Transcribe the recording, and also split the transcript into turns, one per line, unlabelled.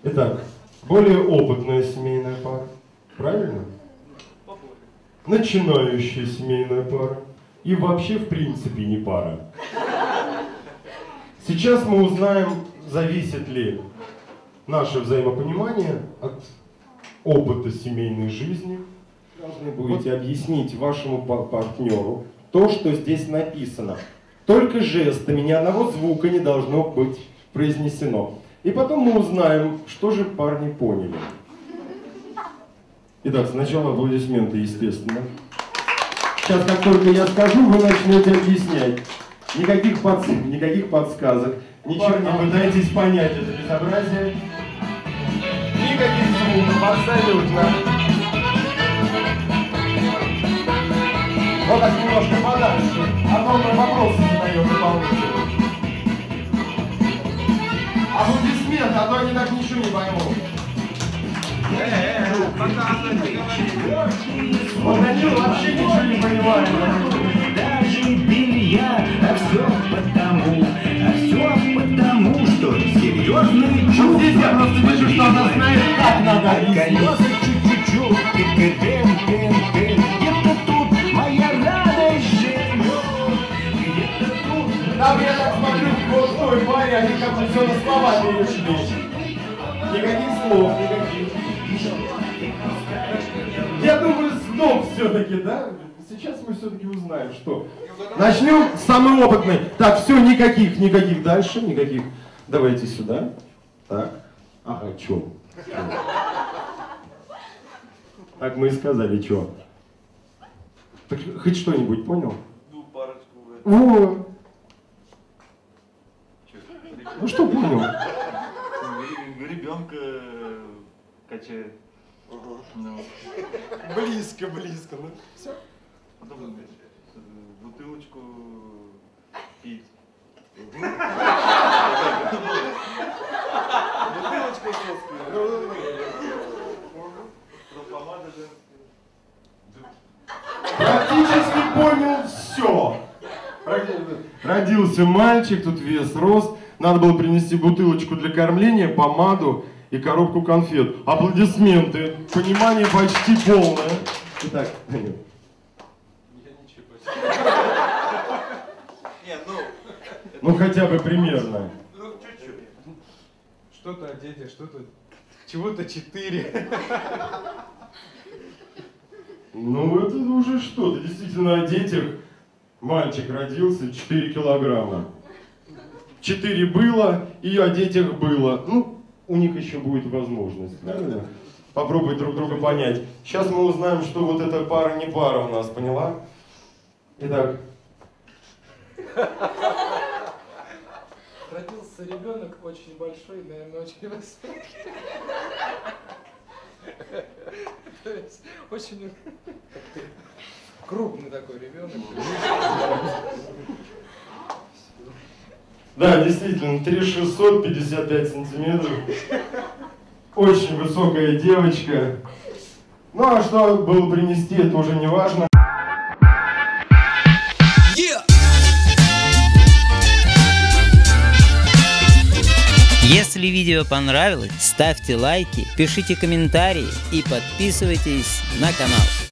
Итак, более опытная семейная пара. Правильно? Начинающая семейная пара. И вообще, в принципе, не пара. Сейчас мы узнаем, зависит ли наше взаимопонимание от опыта семейной жизни. Должны будете объяснить вашему партнеру то, что здесь написано. Только жестами, ни одного звука не должно быть произнесено. И потом мы узнаем, что же парни поняли. Итак, сначала аплодисменты, естественно. Сейчас, как только я скажу, вы начнете объяснять. Никаких подсказок. Ничего не пытайтесь понять это безобразие. Никаких звуков, абсолютно. Вот так немножко подальше. А то мы вопросы задаем и получим. Аплодисменты, а то они так ничего не поймут. Вот они вообще ничего не понимают.
Даже белья, а все потому, что серьезный чувак.
Здесь я просто вижу, что она знает, как надо объяснить.
Колеса чуть-чуть, где-то тут моя радость живет. Где-то тут.
Там я так смотрю, вот в той паре, они как-то все на слова перешли. Никаких слов, никаких. Я думаю, стоп все-таки, да? Сейчас мы все-таки узнаем, что. Начнем с самой опытной. Так, все, никаких дальше, никаких. Давайте сюда. Так. Ага, чё? Так мы и сказали, чё. Так, хоть что-нибудь понял?
Ну, парочку.
Во! Ну что понял?
Ребенка качает. Ну.
Близко, ну все.
Потом бутылочку пить. Бутылочку женскую. Помада женская.
Практически понял все. Родился мальчик, тут вес рос. Надо было принести бутылочку для кормления, помаду и коробку конфет. Аплодисменты. Понимание почти полное. Итак, Данил. Ну хотя бы примерно.
Ну, чуть-чуть.
Что-то о детях, что-то... Чего-то 4.
Ну это уже что-то. Действительно о детях. Мальчик родился, 4 килограмма. 4 было, и о детях было. Ну, у них еще будет возможность, правильно? Попробовать друг друга понять. Сейчас мы узнаем, что вот эта пара не пара у нас, поняла? Итак.
Родился ребенок очень большой, наверное, очень высокий. То есть очень крупный такой ребенок.
Да, действительно, 3655 сантиметров. Очень высокая девочка. Ну а что было принести, это уже не важно.
Если видео понравилось, ставьте лайки, пишите комментарии и подписывайтесь на канал.